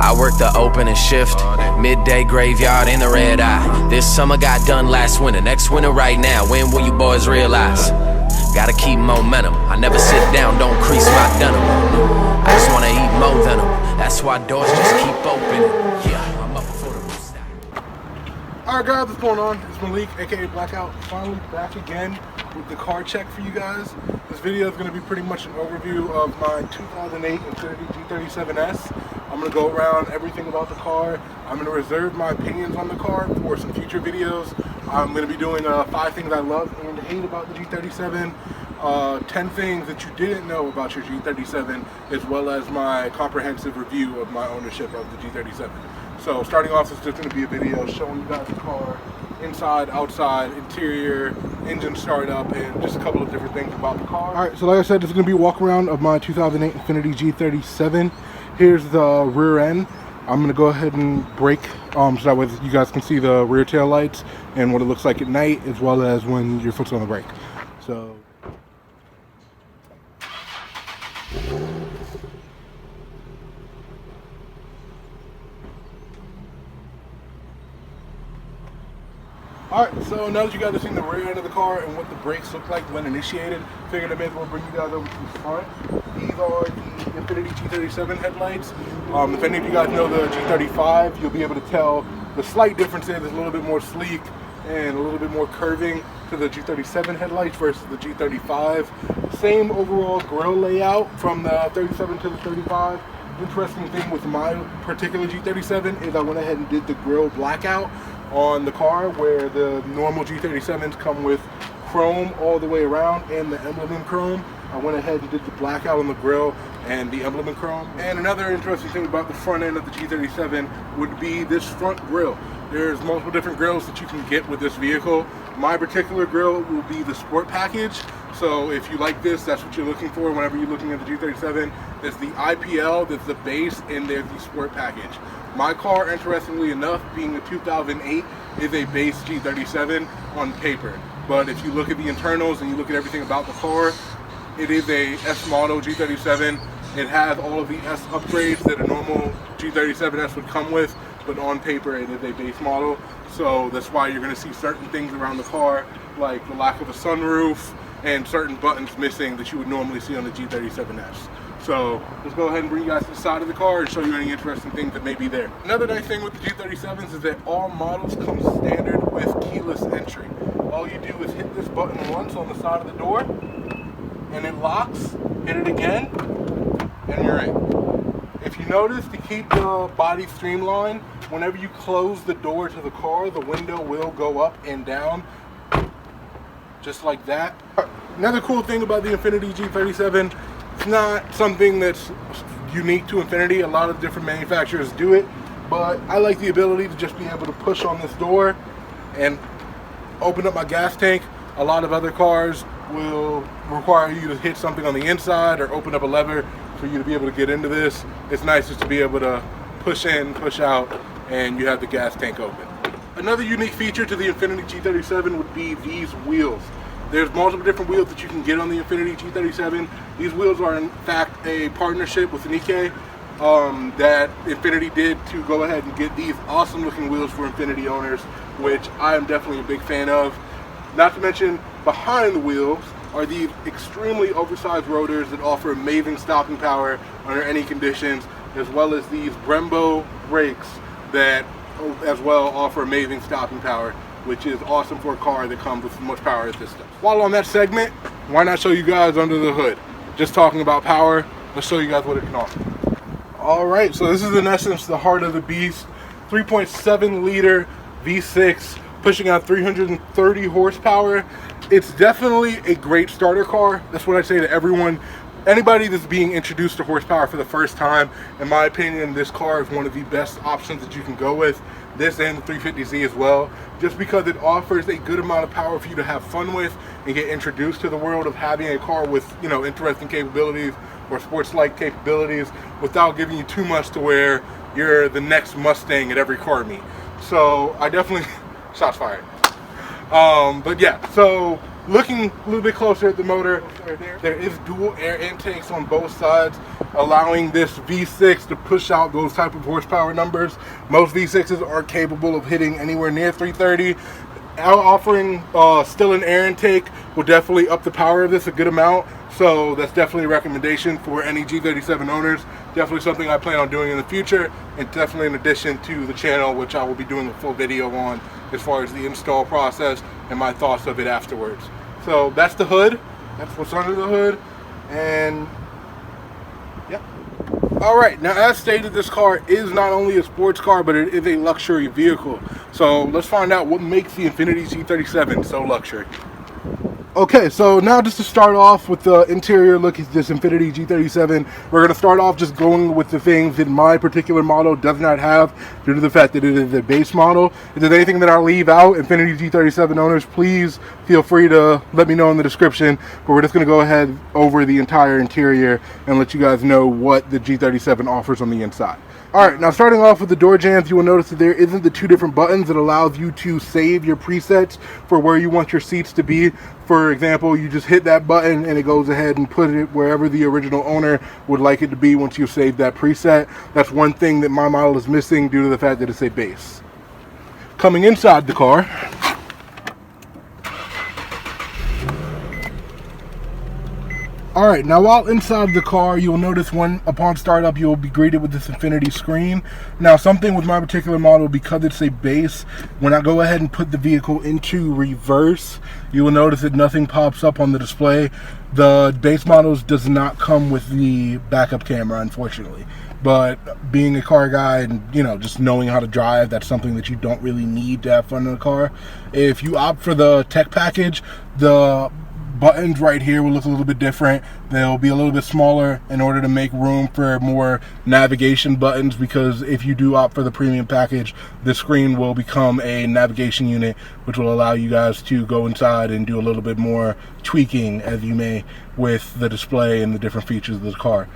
I work the opening shift, midday graveyard in the red eye. This summer got done last winter, next winter right now. When will you boys realize? Gotta keep momentum. I never sit down, don't crease my denim. I just wanna eat more than them. That's why doors just keep opening. Yeah, I'm up before the roof stop. Alright guys, what's going on? It's Malik, aka Blackout, finally back again with the car check for you guys. This video is going to be pretty much an overview of my 2008 Infiniti G37s. I'm going to go around everything about the car. I'm going to reserve my opinions on the car for some future videos. I'm going to be doing 5 things I love and hate about the G37, 10 things that you didn't know about your G37, as well as my comprehensive review of my ownership of the G37. So starting off, it's just going to be a video showing you guys the car, inside, outside, interior, engine startup, and just a couple of different things about the car. Alright, so like I said, this is going to be a walk around of my 2008 Infiniti G37. Here's the rear end. I'm going to go ahead and brake so that way you guys can see the rear tail lights and what it looks like at night, as well as when your foot's on the brake. So alright, so now that you guys have seen the rear end of the car and what the brakes look like when initiated, figured I may as well bring you guys over to the front. These are the Infiniti G37 headlights. If any of you guys know the G35, you'll be able to tell the slight difference is a little bit more sleek and a little bit more curving to the G37 headlights versus the G35. Same overall grille layout from the 37 to the 35. Interesting thing with my particular G37 is I went ahead and did the grille blackout on the car, where the normal G37s come with chrome all the way around and the emblem in chrome. I went ahead and did the blackout on the grille and the emblem in chrome. And another interesting thing about the front end of the G37 would be this front grille. There's multiple different grills that you can get with this vehicle. My particular grille will be the sport package. So if you like this, that's what you're looking for whenever you're looking at the G37. There's the IPL, there's the base, and there's the sport package. My car, interestingly enough, being a 2008, is a base G37 on paper. But if you look at the internals and you look at everything about the car, it is a S model G37. It has all of the S upgrades that a normal G37S would come with, but on paper it is a base model. So that's why you're going to see certain things around the car, like the lack of a sunroof and certain buttons missing that you would normally see on the G37S. So let's go ahead and bring you guys to the side of the car and show you any interesting things that may be there. Another nice thing with the G37s is that all models come standard with keyless entry. All you do is hit this button once on the side of the door and it locks, hit it again, and you're in. If you notice, to keep the body streamlined, whenever you close the door to the car, the window will go up and down, just like that. Another cool thing about the Infiniti G37, it's not something that's unique to Infiniti. A lot of different manufacturers do it, but I like the ability to just be able to push on this door and open up my gas tank. A lot of other cars will require you to hit something on the inside or open up a lever for you to be able to get into this. It's nice just to be able to push in, push out, and you have the gas tank open. Another unique feature to the Infiniti G37 would be these wheels. There's multiple different wheels that you can get on the Infiniti G37. These wheels are in fact a partnership with L.E.K that Infiniti did to go ahead and get these awesome looking wheels for Infiniti owners, which I am definitely a big fan of. Not to mention, behind the wheels are these extremely oversized rotors that offer amazing stopping power under any conditions, as well as these Brembo brakes that as well offer amazing stopping power, which is awesome for a car that comes with as much power as this does. While on that segment, why not show you guys under the hood? Just talking about power, let's show you guys what it can offer. Alright, so this is in essence the heart of the beast. 3.7 liter V6, pushing out 330 horsepower. It's definitely a great starter car. That's what I say to everyone. Anybody that's being introduced to horsepower for the first time, in my opinion, this car is one of the best options that you can go with. This and the 350Z as well, just because it offers a good amount of power for you to have fun with and get introduced to the world of having a car with, you know, interesting capabilities or sports-like capabilities without giving you too much to where you're the next Mustang at every car meet. So I definitely, shots fired. But yeah, so Looking a little bit closer at the motor, there is dual air intakes on both sides, allowing this V6 to push out those type of horsepower numbers. Most V6s are capable of hitting anywhere near 330. Offering still an air intake will definitely up the power of this a good amount. So that's definitely a recommendation for any G37 owners. Definitely something I plan on doing in the future, and definitely in addition to the channel, which I will be doing a full video on as far as the install process and my thoughts of it afterwards. So that's the hood. That's what's under the hood. And yeah. All right, now as stated, this car is not only a sports car, but it is a luxury vehicle. So let's find out what makes the Infiniti G37 so luxury. Okay, so now just to start off with the interior look at this Infiniti G37, we're going to start off just going with the things that my particular model does not have due to the fact that it is a base model. If there's anything that I leave out, Infiniti G37 owners, please feel free to let me know in the description, but we're just going to go ahead over the entire interior and let you guys know what the G37 offers on the inside. Alright, now starting off with the door jambs, you will notice that there isn't the two different buttons that allows you to save your presets for where you want your seats to be. For example, you just hit that button and it goes ahead and put it wherever the original owner would like it to be once you've saved that preset. That's one thing that my model is missing due to the fact that it's a base. Coming inside the car, alright, now while inside the car, you'll notice upon startup, you'll be greeted with this Infiniti screen. Now, something with my particular model, because it's a base, when I go ahead and put the vehicle into reverse, you will notice that nothing pops up on the display. The base models does not come with the backup camera, unfortunately. But being a car guy and, you know, just knowing how to drive, that's something that you don't really need to have fun in a car. If you opt for the tech package, the buttons right here will look a little bit different. They'll be a little bit smaller in order to make room for more navigation buttons, because if you do opt for the premium package, the screen will become a navigation unit, which will allow you guys to go inside and do a little bit more tweaking as you may with the display and the different features of the car.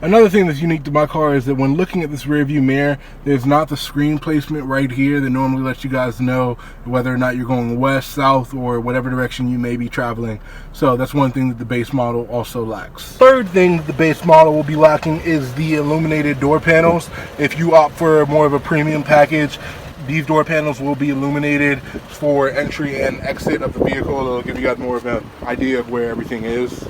Another thing that's unique to my car is that when looking at this rear view mirror, there's not the screen placement right here that normally lets you guys know whether or not you're going west, south, or whatever direction you may be traveling. So that's one thing that the base model also lacks. Third thing that the base model will be lacking is the illuminated door panels. If you opt for more of a premium package, these door panels will be illuminated for entry and exit of the vehicle. It'll give you guys more of an idea of where everything is.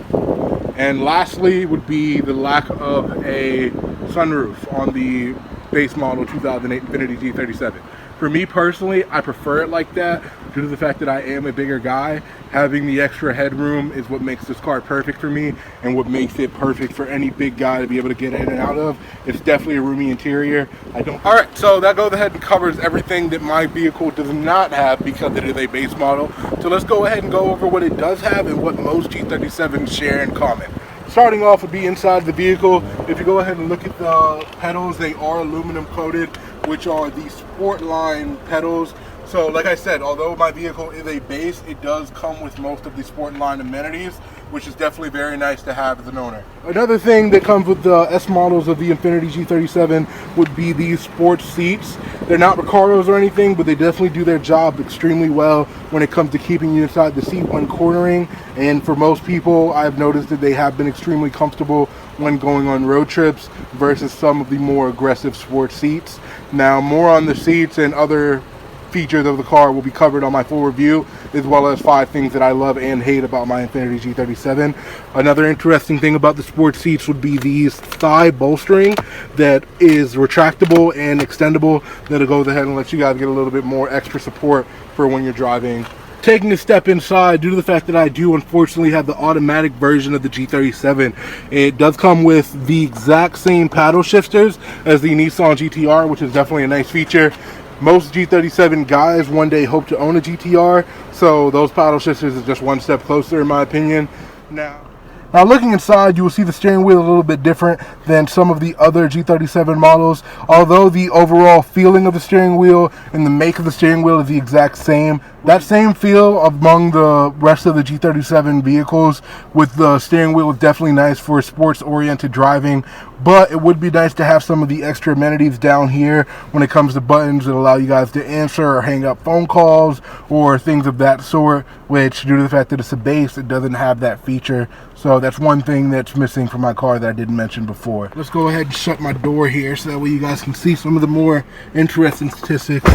And lastly would be the lack of a sunroof on the base model 2008 Infiniti G37. For me personally, I prefer it like that due to the fact that I am a bigger guy. Having the extra headroom is what makes this car perfect for me and what makes it perfect for any big guy to be able to get in and out of. It's definitely a roomy interior. Alright, so that goes ahead and covers everything that my vehicle does not have because it is a base model. So let's go ahead and go over what it does have and what most G37s share in common. Starting off would be inside the vehicle. If you go ahead and look at the pedals, they are aluminum coated, which are the sport line pedals. So like I said, although my vehicle is a base, it does come with most of the sport line amenities, which is definitely very nice to have as an owner. Another thing that comes with the S models of the Infiniti G37 would be these sports seats. They're not Ricardos or anything, but they definitely do their job extremely well when it comes to keeping you inside the seat when cornering. And for most people, I've noticed that they have been extremely comfortable when going on road trips versus some of the more aggressive sports seats. Now, more on the seats and other features of the car will be covered on my full review, as well as 5 things that I love and hate about my Infiniti G37. Another interesting thing about the sports seats would be these thigh bolstering that is retractable and extendable. That'll go ahead and let you guys get a little bit more extra support for when you're driving. Taking a step inside, due to the fact that I do unfortunately have the automatic version of the G37, it does come with the exact same paddle shifters as the Nissan GTR, which is definitely a nice feature. Most G37 guys one day hope to own a GTR, so those paddle shifters is just one step closer in my opinion. Now, Now looking inside, you will see the steering wheel a little bit different than some of the other G37 models. Although the overall feeling of the steering wheel and the make of the steering wheel is the exact same, that same feel among the rest of the G37 vehicles with the steering wheel is definitely nice for sports-oriented driving, but it would be nice to have some of the extra amenities down here when it comes to buttons that allow you guys to answer or hang up phone calls or things of that sort, which due to the fact that it's a base, it doesn't have that feature. So that's one thing that's missing from my car that I didn't mention before. Let's go ahead and shut my door here so that way you guys can see some of the more interesting statistics.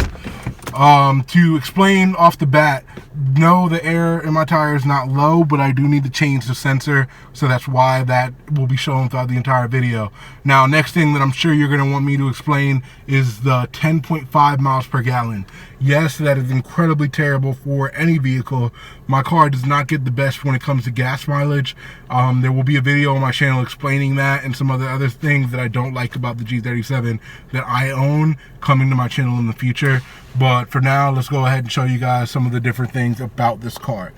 To explain off the bat, no, the air in my tire is not low, but I do need to change the sensor, so that's why that will be shown throughout the entire video. Now, next thing that I'm sure you're going to want me to explain is the 10.5 miles per gallon. Yes, that is incredibly terrible for any vehicle. My car does not get the best when it comes to gas mileage. There will be a video on my channel explaining that and some other things that I don't like about the G37 that I own coming to my channel in the future. But for now, let's go ahead and show you guys some of the different things about this car.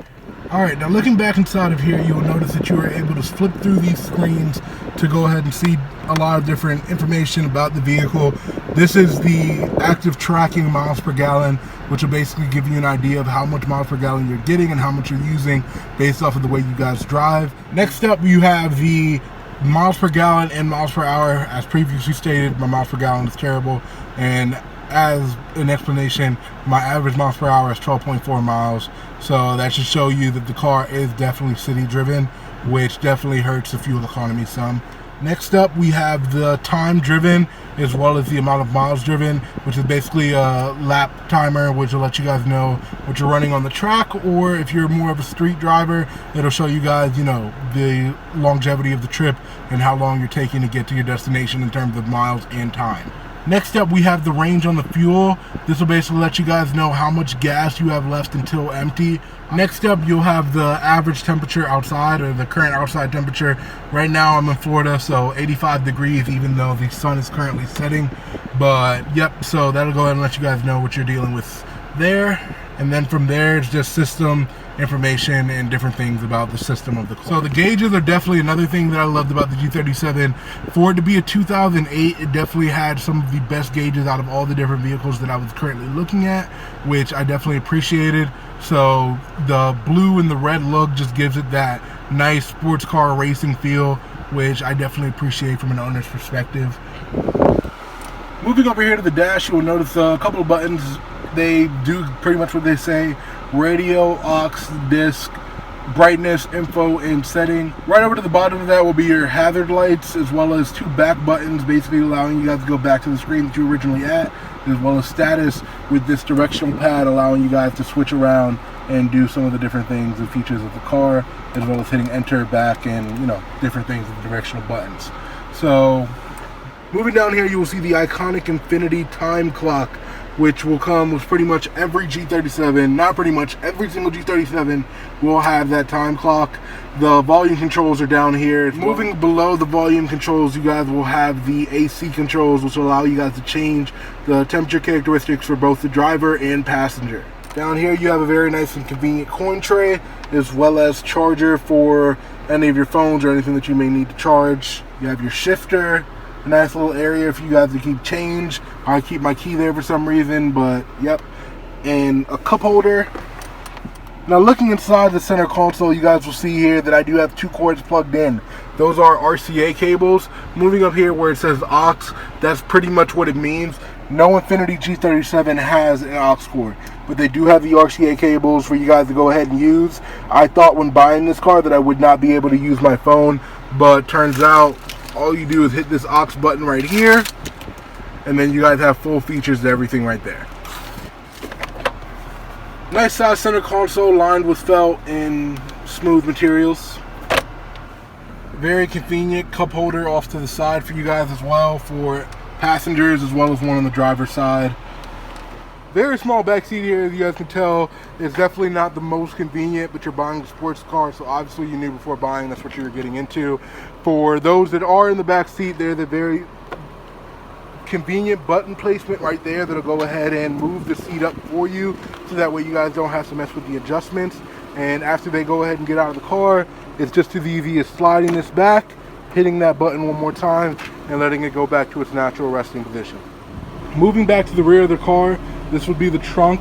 Alright, now looking back inside of here, you'll notice that you are able to flip through these screens to go ahead and see a lot of different information about the vehicle. This is the active tracking miles per gallon, which will basically give you an idea of how much miles per gallon you're getting and how much you're using based off of the way you guys drive. Next up, you have the miles per gallon and miles per hour. As previously stated, my miles per gallon is terrible, and as an explanation, my average miles per hour is 12.4 miles. So that should show you that the car is definitely city driven, which definitely hurts the fuel economy some. Next up, we have the time driven as well as the amount of miles driven, which is basically a lap timer, which will let you guys know what you're running on the track, or if you're more of a street driver, it'll show you guys, you know, the longevity of the trip and how long you're taking to get to your destination in terms of miles and time. Next up, we have the range on the fuel. This will basically let you guys know how much gas you have left until empty. Next up, you'll have the average temperature outside, or the current outside temperature. Right now, I'm in Florida, so 85 degrees, even though the sun is currently setting. But, yep, so that'll go ahead and let you guys know what you're dealing with there. And then from there, it's just system information and different things about the system of the car. So the gauges are definitely another thing that I loved about the G37. For it to be a 2008, it definitely had some of the best gauges out of all the different vehicles that I was currently looking at, which I definitely appreciated. So the blue and the red look just gives it that nice sports car racing feel, which I definitely appreciate from an owner's perspective. Moving over here to the dash, you'll notice a couple of buttons. They do pretty much what they say: radio, aux, disc, brightness, info, and setting. Right over to the bottom of that will be your hazard lights, as well as two back buttons, basically allowing you guys to go back to the screen that you were originally at, as well as status with this directional pad, allowing you guys to switch around and do some of the different things and features of the car, as well as hitting enter, back, and, you know, different things with the directional buttons. So moving down here, you will see the iconic Infiniti time clock, which will come with pretty much every G37, not pretty much, every single G37 will have that time clock. The volume controls are down here. Moving below the volume controls, you guys will have the AC controls, which will allow you guys to change the temperature characteristics for both the driver and passenger. Down here, you have a very nice and convenient coin tray, as well as charger for any of your phones or anything that you may need to charge. You have your shifter, a nice little area for you guys to keep change. I keep my key there for some reason, but yep. And a cup holder. Now looking inside the center console, you guys will see here that I do have two cords plugged in. Those are RCA cables. Moving up here where it says aux, that's pretty much what it means. No Infiniti G37 has an aux cord, but they do have the RCA cables for you guys to go ahead and use. I thought when buying this car that I would not be able to use my phone, but turns out all you do is hit this aux button right here, and then you guys have full features to everything right there. Nice size center console lined with felt and smooth materials. Very convenient cup holder off to the side for you guys as well, for passengers, as well as one on the driver's side. Very small back seat here, as you guys can tell. It's definitely not the most convenient, but you're buying a sports car, so obviously you knew before buying that's what you were getting into. For those that are in the back seat, there's a very convenient button placement right there that'll go ahead and move the seat up for you, so that way you guys don't have to mess with the adjustments. And after they go ahead and get out of the car, It's just as easy as sliding this back, hitting that button one more time, and letting it go back to its natural resting position. Moving back to the rear of the car, this would be the trunk.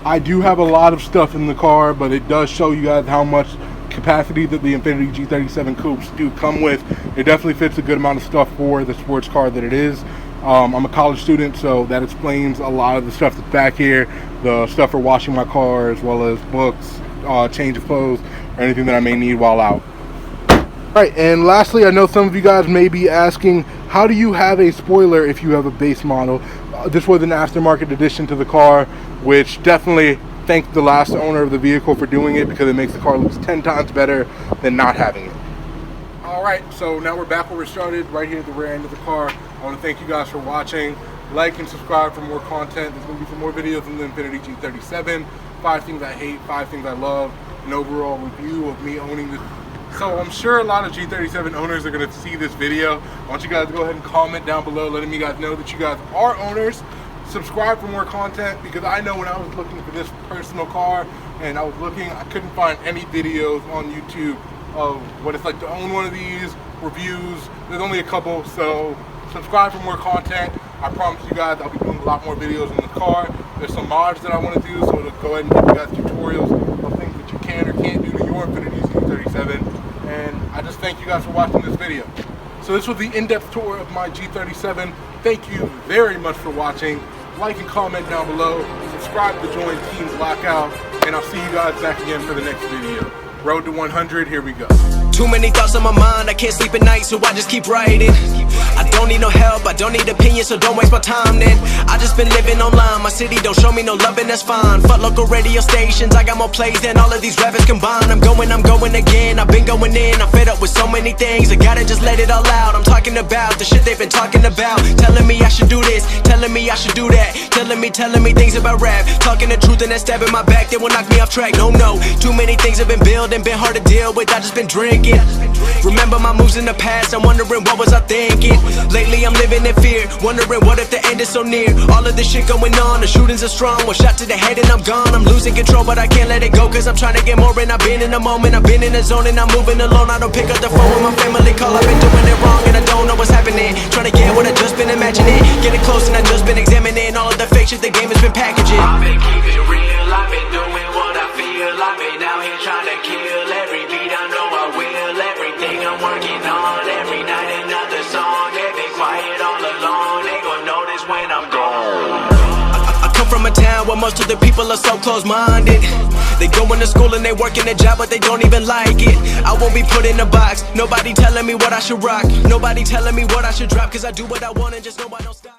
I do have a lot of stuff in the car, but it does show you guys how much capacity that the Infiniti G37 Coupes do come with. It definitely fits a good amount of stuff for the sports car that it is. I'm a college student, so that explains a lot of the stuff that's back here, the stuff for washing my car, as well as books, change of clothes, or anything that I may need while out. Alright, and lastly, I know some of you guys may be asking, how do you have a spoiler if you have a base model? This was an aftermarket addition to the car, which definitely thank the last owner of the vehicle for doing it, because it makes the car look 10 times better than not having it. Alright, so now we're back where we started, right here at the rear end of the car. I want to thank you guys for watching. Like and subscribe for more content. There's going to be some more videos on the Infiniti G37, 5 things I hate, 5 things I love, an overall review of me owning this. So I'm sure a lot of G37 owners are going to see this video. I want you guys to go ahead and comment down below, letting me guys know that you guys are owners. Subscribe for more content, because I know when I was looking for this personal car and I was looking, I couldn't find any videos on YouTube of what it's like to own one of these, reviews. There's only a couple, so subscribe for more content. I promise you guys I'll be doing a lot more videos in the car. There's some mods that I want to do, so to go ahead and give you guys tutorials of things that you can or can't do to your Infiniti G37. And I just thank you guys for watching this video. So this was the in-depth tour of my G37. Thank you very much for watching. Like and comment down below. Subscribe to join Team Blackout. And I'll see you guys back again for the next video. Road to 100, here we go. Too many thoughts on my mind, I can't sleep at night, so I just keep writing. I don't need no help, I don't need opinions, so don't waste my time then. I just been living online, my city don't show me no loving, that's fine. Fuck local radio stations, I got more plays than all of these rappers combined. I'm going again, I've been going in, I'm fed up with so many things, I gotta just let it all out. I'm talking about the shit they've been talking about, telling me I should do this, telling me I should do that, telling me things about rap, talking the truth and then stabbing my back, they will knock me off track. No, too many things have been building, been hard to deal with, I just been drinking. Remember my moves in the past, I'm wondering what was I thinking. Lately I'm living in fear, wondering what if the end is so near. All of this shit going on, the shootings are strong, one shot to the head and I'm gone. I'm losing control but I can't let it go, cause I'm trying to get more. And I've been in the moment, I've been in the zone, and I'm moving alone. I don't pick up the phone when my family call, I've been doing it wrong and I don't know what's happening. Trying to get what I just been imagining, getting close and I just been examining all of the fake shit the game has been packaging. I've been keeping it real, I've been doing what I feel, I've been out here trying to kill every beat, I know I will. Everything I'm working on, every night another song. They been quiet all along, they gon' notice when I'm gone. I come from a town where most of the people are so close-minded. They go into school and they work in a job but they don't even like it. I won't be put in a box, nobody telling me what I should rock, nobody telling me what I should drop, cause I do what I want and just know I don't stop.